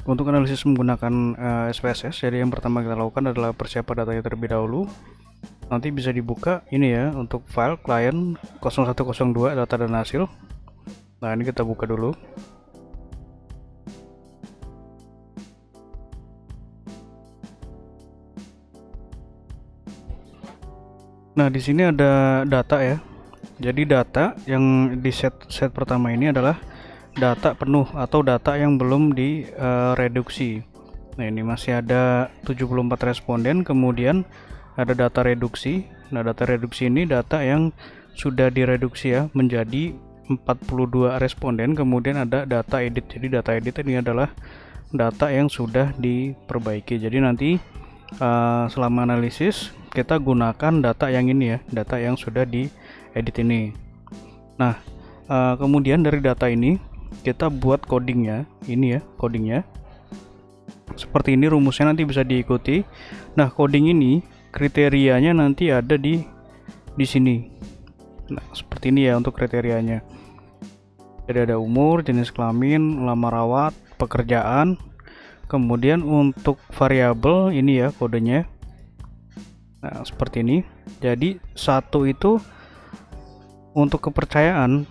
Untuk analisis menggunakan SPSS, jadi yang pertama kita lakukan adalah persiapan datanya terlebih dahulu. Nanti bisa dibuka ini ya, untuk file client 0102 data dan hasil. Nah, ini kita buka dulu. Nah, di sini ada data ya. Jadi data yang di set pertama ini adalah data penuh atau data yang belum direduksi. Nah, ini masih ada 74 responden, kemudian ada data reduksi. Nah, data reduksi ini data yang sudah direduksi ya menjadi 42 responden, kemudian ada data edit. Jadi data edit ini adalah data yang sudah diperbaiki. Jadi nanti selama analisis kita gunakan data yang ini ya, data yang sudah diedit ini. Nah, kemudian dari data ini kita buat codingnya, ini ya codingnya. Seperti ini rumusnya, nanti bisa diikuti. Nah, coding ini kriterianya nanti ada di sini. Nah, seperti ini ya untuk kriterianya. Jadi ada umur, jenis kelamin, lama rawat, pekerjaan. Kemudian untuk variabel ini ya kodenya. Nah, seperti ini. Jadi satu itu untuk kepercayaan,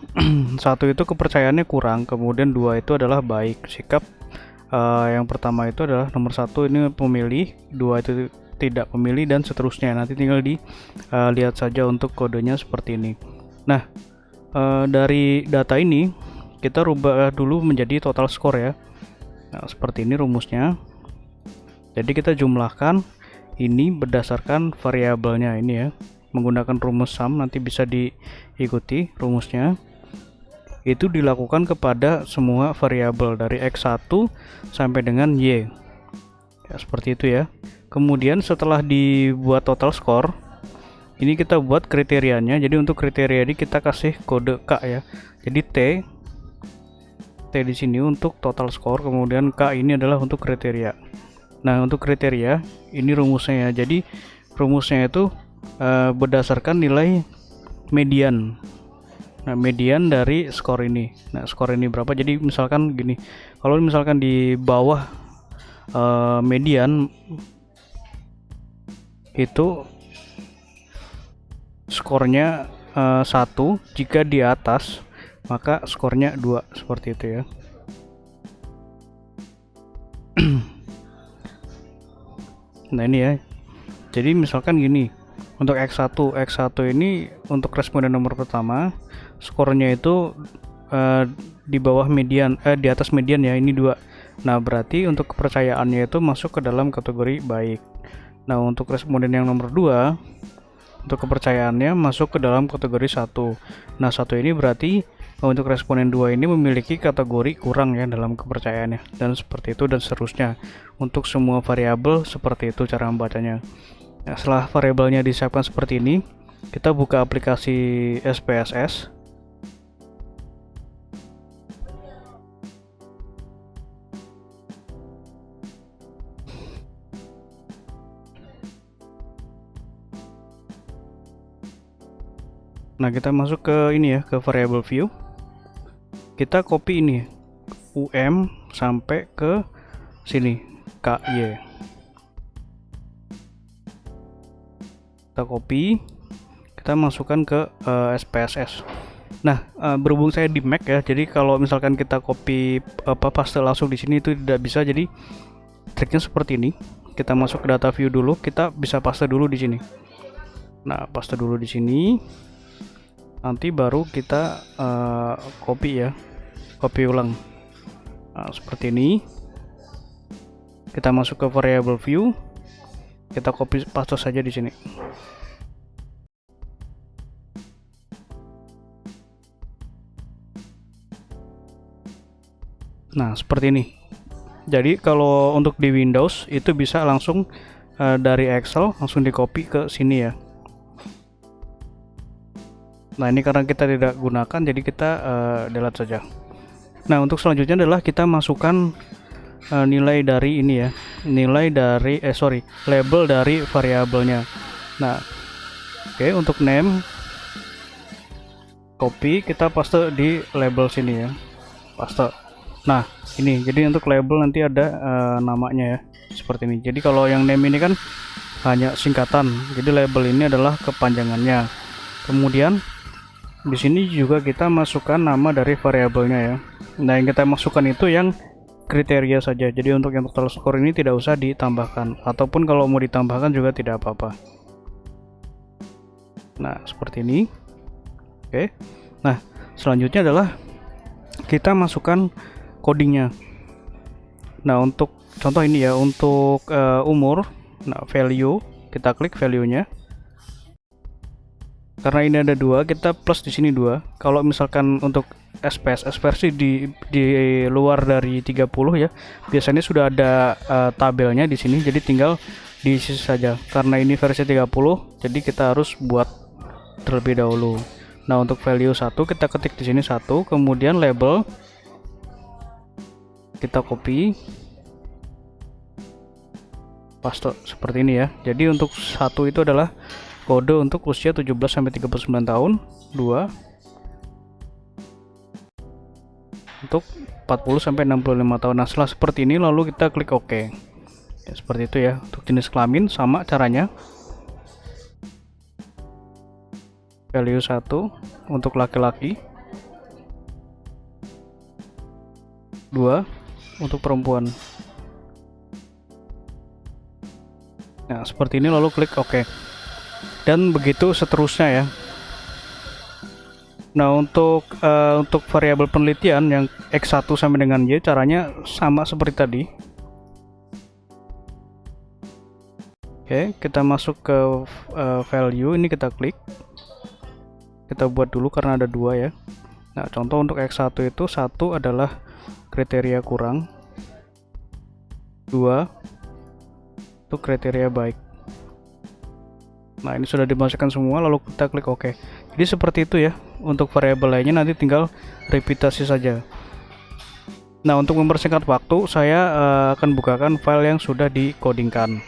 satu itu kepercayaannya kurang, kemudian dua itu adalah baik. Sikap yang pertama itu adalah nomor satu ini pemilih, dua itu tidak pemilih, dan seterusnya. Nanti tinggal dilihat saja untuk kodenya seperti ini. Nah, dari data ini kita rubah dulu menjadi total score ya. Nah, seperti ini rumusnya. Jadi kita jumlahkan ini berdasarkan variabelnya ini ya, menggunakan rumus sum. Nanti bisa diikuti rumusnya. Itu dilakukan kepada semua variabel dari x1 sampai dengan y ya, seperti itu ya. Kemudian setelah dibuat total score, ini kita buat kriterianya. Jadi untuk kriteria ini kita kasih kode K ya. Jadi T di sini untuk total score, kemudian K ini adalah untuk kriteria. Nah, untuk kriteria ini rumusnya ya. Jadi rumusnya itu berdasarkan nilai median. Nah, median dari skor ini. Nah, skor ini berapa? Jadi misalkan gini, kalau misalkan di bawah median itu skornya 1, jika di atas maka skornya 2, seperti itu ya. Nah, ini ya. Jadi misalkan gini, untuk X1 ini untuk responden nomor pertama, skornya itu di bawah median, di atas median ya, ini 2. Nah, berarti untuk kepercayaannya itu masuk ke dalam kategori baik. Nah, untuk responden yang nomor 2, untuk kepercayaannya masuk ke dalam kategori 1. Nah, 1 ini berarti untuk responden 2 ini memiliki kategori kurang ya dalam kepercayaannya, dan seperti itu dan seterusnya. Untuk semua variabel seperti itu cara membacanya. Nah, setelah variabelnya disiapkan seperti ini, kita buka aplikasi SPSS. Nah, kita masuk ke ini ya, ke variable view. Kita copy ini sampai ke sini KY. Kita copy, kita masukkan ke SPSS. Nah, berhubung saya di Mac ya, jadi kalau misalkan kita copy paste langsung di sini itu tidak bisa. Jadi triknya seperti ini. Kita masuk ke data view dulu, kita bisa paste dulu di sini. Nah, paste dulu di sini. Nanti baru kita copy ya, copy ulang. Nah, seperti ini. Kita masuk ke variable view, kita copy paste saja di sini. Nah, seperti ini. Jadi kalau untuk di Windows itu bisa langsung dari Excel langsung di copy ke sini ya. Nah, ini karena kita tidak gunakan, jadi kita delete saja. Nah, untuk selanjutnya adalah kita masukkan nilai dari ini ya, nilai dari label dari variabelnya. Nah, oke, untuk name copy, kita paste di label sini ya, paste. Nah, ini jadi untuk label nanti ada namanya ya, seperti ini. Jadi kalau yang name ini kan hanya singkatan, jadi label ini adalah kepanjangannya. Kemudian di sini juga kita masukkan nama dari variabelnya ya. Nah, yang kita masukkan itu yang kriteria saja. Jadi untuk yang total score ini tidak usah ditambahkan, ataupun kalau mau ditambahkan juga tidak apa-apa. Nah, seperti ini. Oke. Nah, selanjutnya adalah kita masukkan codingnya. Nah, untuk contoh ini ya, untuk umur, nah value, kita klik value-nya. Karena ini ada 2, kita plus di sini 2. Kalau misalkan untuk SPS versi di luar dari 30 ya, biasanya sudah ada tabelnya di sini, jadi tinggal diisi saja. Karena ini versi 30, jadi kita harus buat terlebih dahulu. Nah, untuk value 1 kita ketik di sini 1, kemudian label kita copy, paste seperti ini ya. Jadi untuk 1 itu adalah kode untuk usia 17 sampai 39 tahun, 2 untuk 40 sampai 65 tahun. Nah, setelah seperti ini lalu kita klik OK. Ya, seperti itu ya. Untuk jenis kelamin sama caranya. Value 1 untuk laki-laki, 2 untuk perempuan. Nah, seperti ini lalu klik OK. Dan begitu seterusnya ya. Nah, untuk variabel penelitian yang X1 sampai dengan Y caranya sama seperti tadi. Oke, kita masuk ke value, ini kita klik. Kita buat dulu karena ada 2 ya. Nah, contoh untuk X1 itu 1 adalah kriteria kurang, 2 itu kriteria baik. Nah, ini sudah dimasukkan semua lalu kita klik OK. Jadi seperti itu ya. Untuk variabel lainnya nanti tinggal repetisi saja. Nah, untuk mempersingkat waktu saya akan bukakan file yang sudah dikodingkan.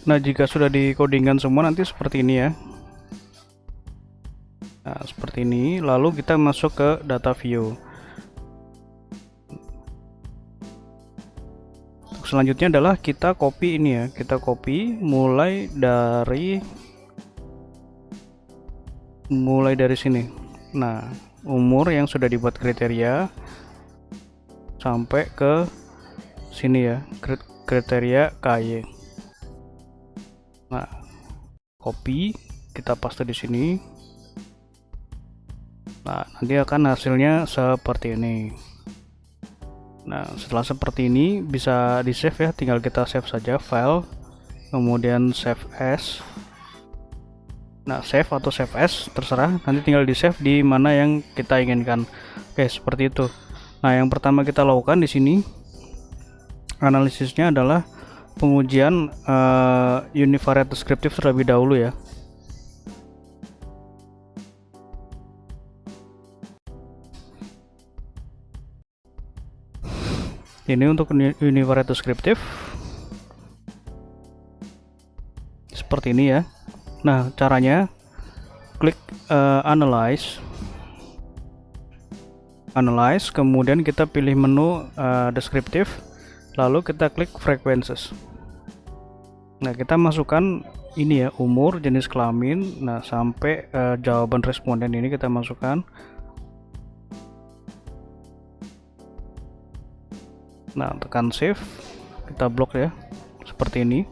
Nah, jika sudah dikodingkan semua nanti seperti ini ya. Nah, seperti ini. Lalu kita masuk ke data view. Selanjutnya adalah kita copy ini ya. Kita copy mulai dari sini. Nah, umur yang sudah dibuat kriteria sampai ke sini ya. Kriteria KY. Nah, copy, kita paste di sini. Nah, nanti akan hasilnya seperti ini. Nah, setelah seperti ini bisa di save ya, tinggal kita save saja file, kemudian save as. Nah, save atau save as terserah, nanti tinggal di save di mana yang kita inginkan. Oke, seperti itu. Nah, yang pertama kita lakukan di sini analisisnya adalah pengujian univariate descriptive terlebih dahulu ya. Ini untuk univariate descriptive seperti ini ya. Nah, caranya klik analyze, kemudian kita pilih menu descriptive, lalu kita klik frequencies. Nah, kita masukkan ini ya, umur, jenis kelamin, nah sampai jawaban responden ini kita masukkan. Nah, tekan save, kita blok ya, seperti ini.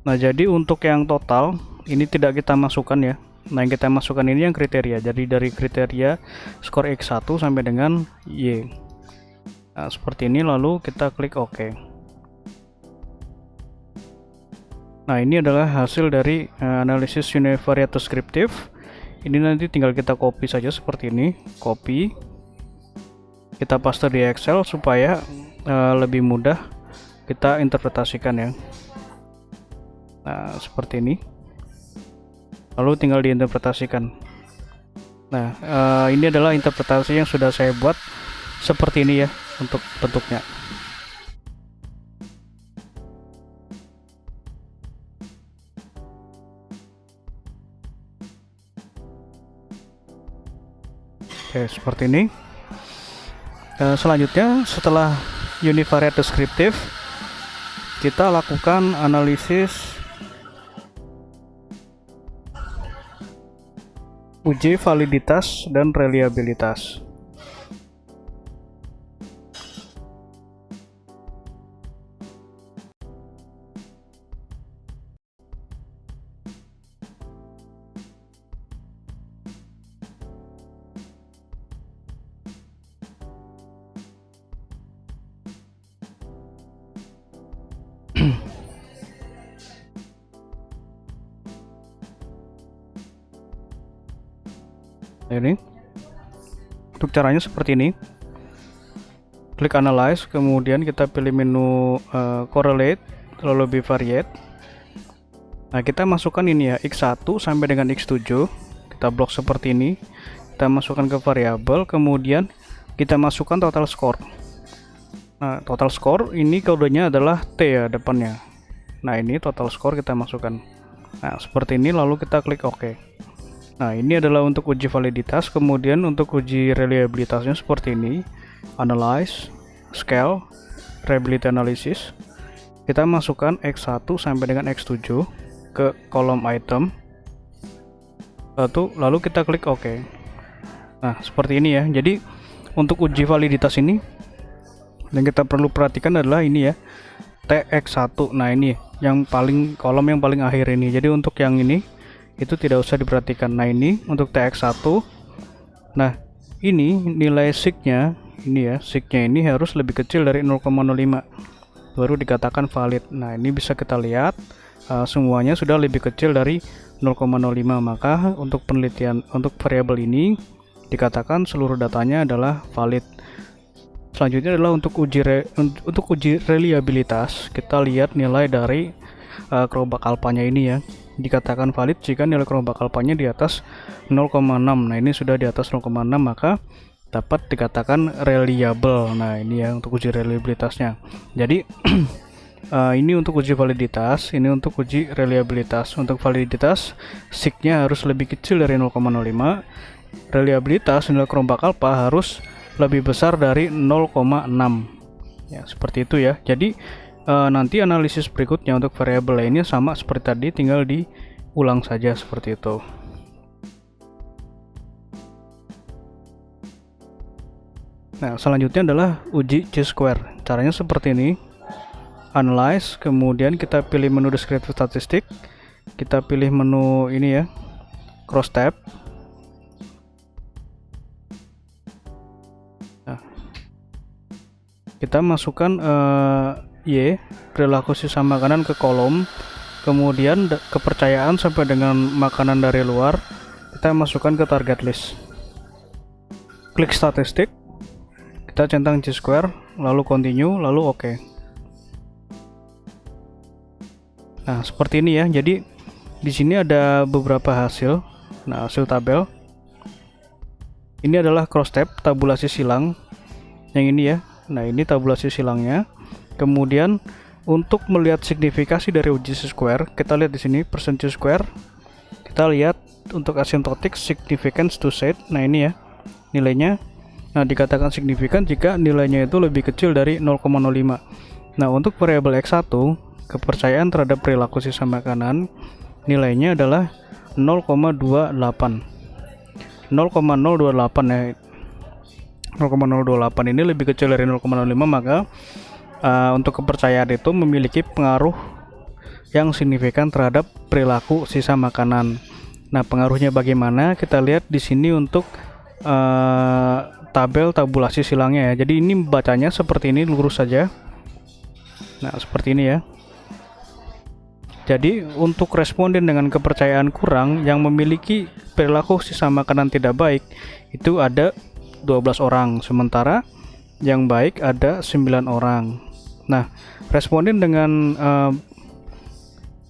Nah, jadi untuk yang total ini tidak kita masukkan ya. Nah, yang kita masukkan ini yang kriteria, jadi dari kriteria skor X1 sampai dengan Y. Nah, seperti ini lalu kita klik OK. Nah, ini adalah hasil dari analisis univariate descriptive. Ini nanti tinggal kita copy saja seperti ini, copy. Kita paste di Excel supaya lebih mudah kita interpretasikan ya. Nah, seperti ini. Lalu tinggal diinterpretasikan. Nah, ini adalah interpretasi yang sudah saya buat seperti ini ya untuk bentuknya. Oke, seperti ini. Selanjutnya setelah univariate deskriptif, kita lakukan analisis uji validitas dan reliabilitas. Ini untuk caranya seperti ini. Klik analyze, kemudian kita pilih menu correlate, lalu bivariate. Nah, kita masukkan ini ya, x1 sampai dengan x7. Kita blok seperti ini. Kita masukkan ke variabel, kemudian kita masukkan total score. Nah, total score ini kodenya adalah T ya depannya. Nah, ini total score kita masukkan. Nah, seperti ini, lalu kita klik OK. Nah, ini adalah untuk uji validitas. Kemudian untuk uji reliabilitasnya seperti ini. Analyze, scale, reliability analysis. Kita masukkan X1 sampai dengan X7 ke kolom item. Lalu kita klik OK. Nah, seperti ini ya. Jadi, untuk uji validitas ini yang kita perlu perhatikan adalah ini ya. TX1. Nah, ini yang kolom yang paling akhir ini. Jadi, untuk yang ini itu tidak usah diperhatikan. Nah, ini untuk TX1. Nah, ini nilai sig-nya ini ya, sig-nya ini harus lebih kecil dari 0,05 baru dikatakan valid. Nah, ini bisa kita lihat semuanya sudah lebih kecil dari 0,05, maka untuk penelitian untuk variabel ini dikatakan seluruh datanya adalah valid. Selanjutnya adalah untuk uji reliabilitas. Kita lihat nilai dari kerombak alpanya ini ya. Dikatakan valid jika nilai kerombak alpanya di atas 0,6. Nah, ini sudah di atas 0,6, maka dapat dikatakan reliable. Nah, ini ya untuk uji reliabilitasnya. Jadi ini untuk uji validitas, ini untuk uji reliabilitas. Untuk validitas, sig-nya harus lebih kecil dari 0,05. Reliabilitas nilai kerombak alpha harus lebih besar dari 0,6. Ya, seperti itu ya. Jadi nanti analisis berikutnya untuk variabel lainnya sama seperti tadi, tinggal diulang saja seperti itu. Nah, selanjutnya adalah uji chi-square. Caranya seperti ini. Analyze, kemudian kita pilih menu descriptive statistik. Kita pilih menu ini ya, cross tab. Nah, kita masukkan Y, perilaku sisa makanan ke kolom, kemudian kepercayaan sampai dengan makanan dari luar kita masukkan ke target list. Klik statistik, kita centang chi-square, lalu continue, lalu OK. Nah, seperti ini ya. Jadi di sini ada beberapa hasil. Nah, hasil tabel ini adalah cross tab, tabulasi silang yang ini ya. Nah, ini tabulasi silangnya. Kemudian untuk melihat signifikasi dari uji chi-square, kita lihat di sini percent chi-square. Kita lihat untuk asymptotic significance to set. Nah, ini ya nilainya. Nah, dikatakan signifikan jika nilainya itu lebih kecil dari 0,05. Nah, untuk variabel X1, kepercayaan terhadap perilaku sisa makanan, nilainya adalah 0,28. 0,028 ya. 0,028 ini lebih kecil dari 0,05, maka untuk kepercayaan itu memiliki pengaruh yang signifikan terhadap perilaku sisa makanan. Nah, pengaruhnya bagaimana? Kita lihat di sini untuk tabel tabulasi silangnya ya. Jadi ini bacanya seperti ini, lurus saja. Nah, seperti ini ya. Jadi untuk responden dengan kepercayaan kurang yang memiliki perilaku sisa makanan tidak baik itu ada 12 orang, sementara yang baik ada 9 orang. Nah, responden dengan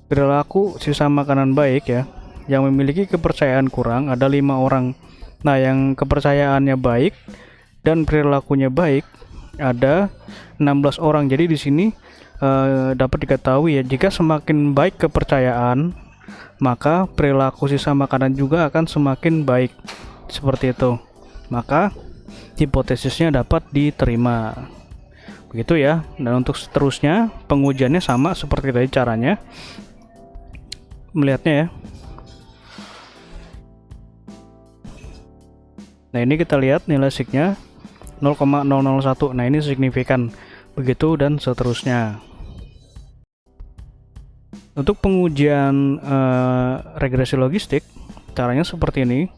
perilaku sisa makanan baik ya, yang memiliki kepercayaan kurang ada 5 orang. Nah, yang kepercayaannya baik dan perilakunya baik ada 16 orang. Jadi di sini dapat diketahui ya, jika semakin baik kepercayaan, maka perilaku sisa makanan juga akan semakin baik. Seperti itu. maka hipotesisnya dapat diterima. Begitu ya. Dan untuk seterusnya pengujiannya sama seperti tadi caranya. Melihatnya ya. Nah, ini kita lihat nilai signya 0,001. Nah, ini signifikan. Begitu dan seterusnya. Untuk pengujian regresi logistik, caranya seperti ini.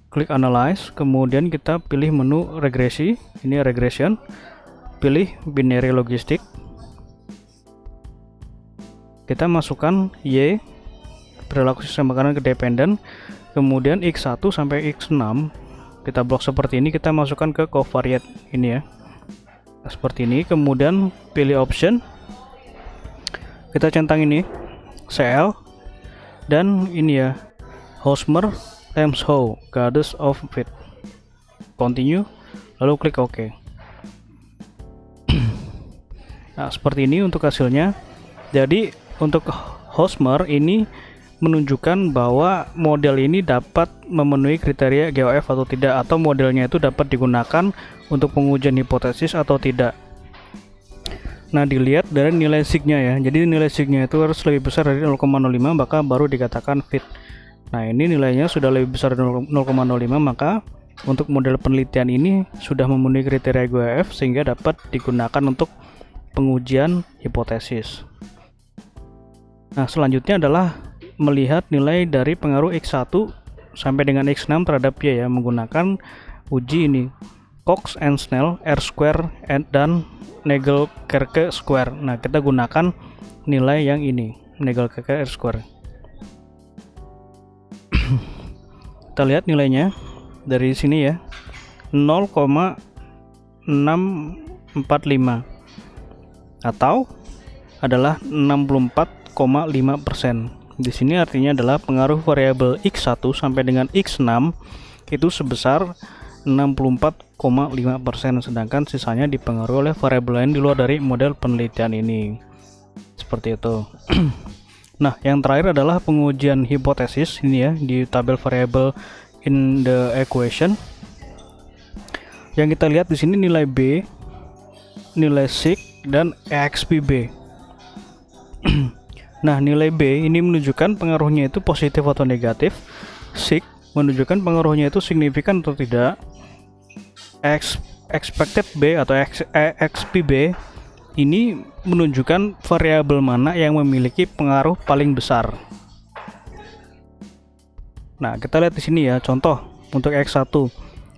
Klik analyze, kemudian kita pilih menu regresi. Ini regression. Pilih binary logistik. Kita masukkan Y, perilaku sistem makanan ke dependent. Kemudian X1 sampai X6 kita blok seperti ini, kita masukkan ke covariate ini ya. Nah, seperti ini, kemudian pilih option. Kita centang ini CL dan ini ya, Hosmer times how goddess of fit. Continue, lalu klik OK. Nah, seperti ini untuk hasilnya. Jadi untuk Hosmer ini menunjukkan bahwa model ini dapat memenuhi kriteria GOF atau tidak, atau modelnya itu dapat digunakan untuk pengujian hipotesis atau tidak. Nah, dilihat dari nilai signya ya. Jadi nilai signya itu harus lebih besar dari 0,05 maka baru dikatakan fit. Nah, ini nilainya sudah lebih besar dari 0,05 maka untuk model penelitian ini sudah memenuhi kriteria GOF sehingga dapat digunakan untuk pengujian hipotesis. Nah, selanjutnya adalah melihat nilai dari pengaruh X1 sampai dengan X6 terhadap Y ya, menggunakan uji ini Cox and Snell R-square dan Nagelkerke square. Nah, kita gunakan nilai yang ini, Nagelkerke R-square. Kita lihat nilainya dari sini ya, 0,645 atau adalah 64,5%. Di sini artinya adalah pengaruh variabel X1 sampai dengan X6 itu sebesar 64,5%, sedangkan sisanya dipengaruhi oleh variabel lain di luar dari model penelitian ini. Seperti itu. Nah, yang terakhir adalah pengujian hipotesis ini ya, di tabel variabel in the equation. Yang kita lihat di sini nilai B, nilai sig dan EXPB. Nah, nilai B ini menunjukkan pengaruhnya itu positif atau negatif. Sig menunjukkan pengaruhnya itu signifikan atau tidak. Expected B atau EXPB ini menunjukkan variabel mana yang memiliki pengaruh paling besar. Nah, kita lihat di sini ya, contoh untuk X1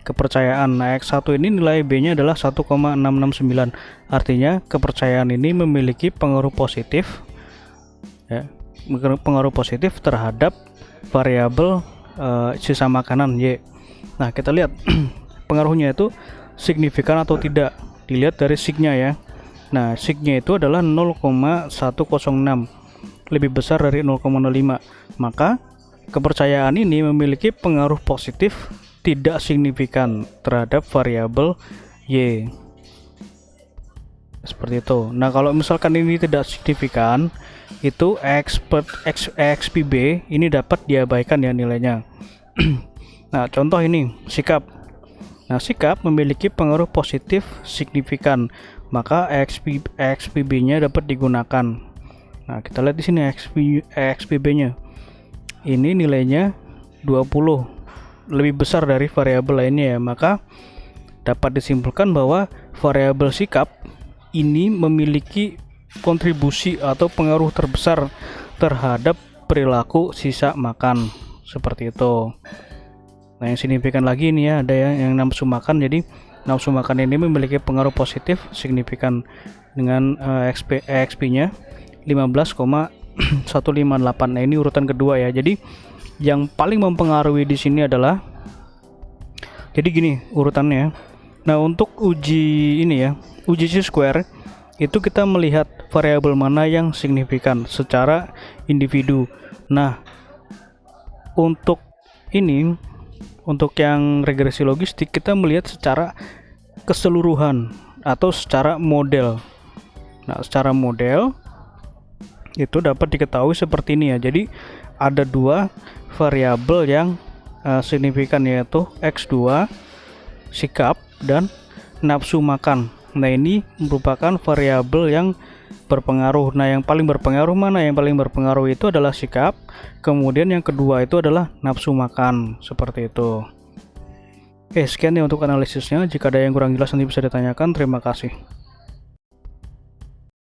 kepercayaan. Nah, X1 ini nilai B-nya adalah 1,669. Artinya kepercayaan ini memiliki pengaruh positif ya, pengaruh positif terhadap variabel sisa makanan Y. Nah, kita lihat pengaruhnya itu signifikan atau tidak, dilihat dari signya ya. Nah, signya itu adalah 0,106, lebih besar dari 0,05. Maka kepercayaan ini memiliki pengaruh positif tidak signifikan terhadap variabel Y. Seperti itu. Nah, kalau misalkan ini tidak signifikan, itu EXPB ini dapat diabaikan ya nilainya. Nah, contoh ini sikap. Nah, sikap memiliki pengaruh positif signifikan, maka EXPB-nya dapat digunakan. Nah, kita lihat di sini EXPB-nya. Ini nilainya 20, lebih besar dari variabel lainnya ya, maka dapat disimpulkan bahwa variabel sikap ini memiliki kontribusi atau pengaruh terbesar terhadap perilaku sisa makan. Seperti itu. Nah, yang signifikan lagi ini ya, ada yang nafsu makan. Jadi nafsu makan ini memiliki pengaruh positif signifikan dengan EXP-nya 15,158. Nah, ini urutan kedua ya. Jadi yang paling mempengaruhi di sini adalah, jadi gini urutannya. Nah, untuk uji ini ya, uji chi-square itu kita melihat variabel mana yang signifikan secara individu. Nah, untuk ini, untuk yang regresi logistik kita melihat secara keseluruhan atau secara model. Nah, secara model itu dapat diketahui seperti ini ya. Jadi ada dua variabel yang signifikan, yaitu X2, sikap, dan nafsu makan. Nah, ini merupakan variabel yang berpengaruh. Nah, yang paling berpengaruh mana? Yang paling berpengaruh itu adalah sikap, kemudian yang kedua itu adalah nafsu makan, seperti itu. Oke, sekian ya untuk analisisnya. Jika ada yang kurang jelas nanti bisa ditanyakan. Terima kasih.